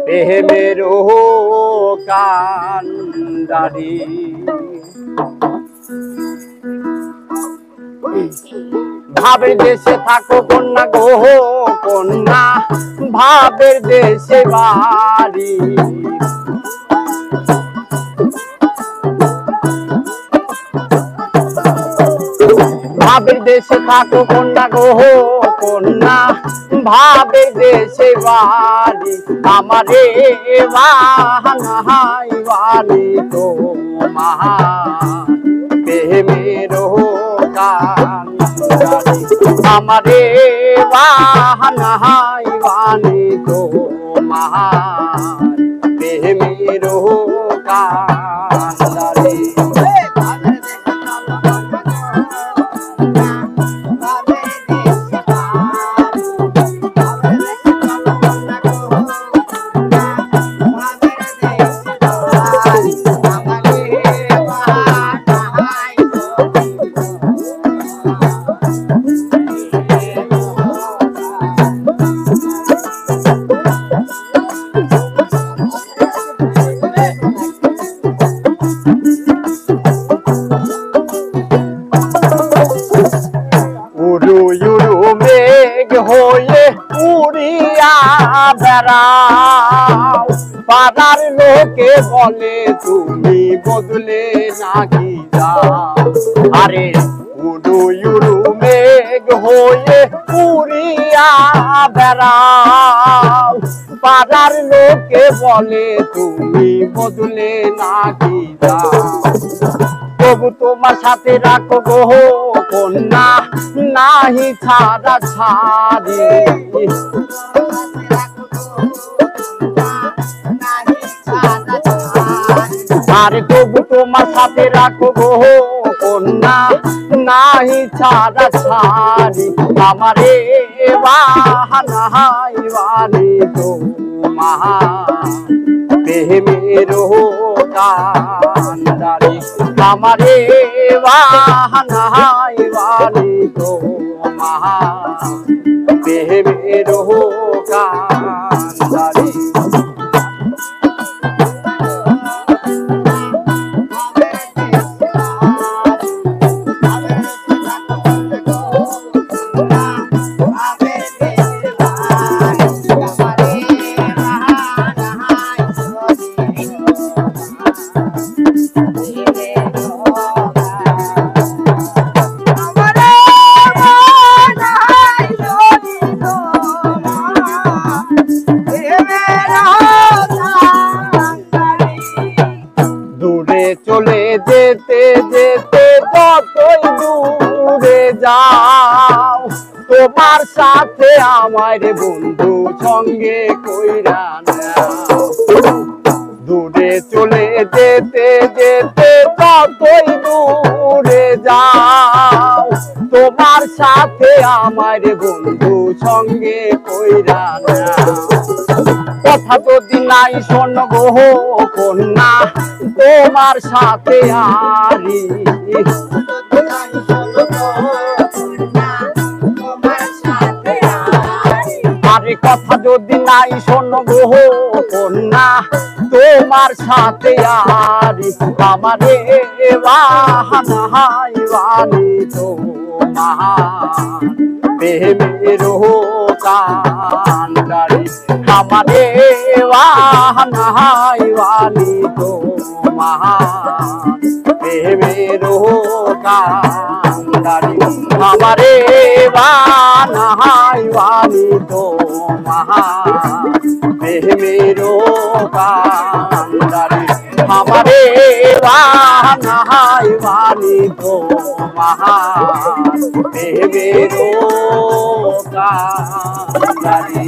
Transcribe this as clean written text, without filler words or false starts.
প্রেমের কান্ডারি। ভাবের দেশে থাকো কন্যা গো কন্যা, ভাবের দেশে বাড়ি। ভাবের দেশে থাকো কন্যা গো কন্যা, ভাবের দেশে বাড়ি। আমারে বাহানাই বাড়ি তো মহা প্রেমের কান্ডারি। আমারে বাহানাই বাড়ি তো মহা প্রেমের কান্ডারি। মেঘ হয়ে উড়িয়া বেড়াও, পাড়ার লোকে বলে তুমি বদলে নাকি যাও। আরে উড়ু উড়ু মেঘ হয়ে উড়িয়া বেড়াও, পাড়ার লোকে বলে তুমি বদলে নাকি যাও। তবু তোমার সাথে রাখো গো কন্যা, নাহি ছাড়া ছাড়ি। আরে তবু তোমার সাথে রাখো গো কন্যা, নাহি ছাড়া ছাড়ি। আমারে বাহানাই বাড়ি তো মহা প্রেমের কান্ডারি। আমারে বাহানাই বাড়ি তো মহা প্রেমের কান্ডারি। চলে যেতে যেতে যতই দূরে যাও, তোমার সাথে আমার বন্ধু সঙ্গে কইরা নাও। দূরে চলে যেতে যেতে যতই দূরে যাও, তোমার সাথে আমার বন্ধু সঙ্গে কইরা নাও। কথা যদি নাই শোন গো কন্যা, তোমার সাথে আরি। আরে কথা যদি নাই শোন গো কন্যা, তোমার সাথে আরি। আমারে বাহানাই বাড়ি তো মহা প্রেমের কান্ডারি। আমারে বাহানাই বাড়ি তো মহা প্রেমের কান্ডারি। আমারে বাহানাই বাড়ি তো মহা প্রেমের কান্ডারি। আমারে বাহানাই বাড়ি তো মহা প্রেমের কান্ডারি।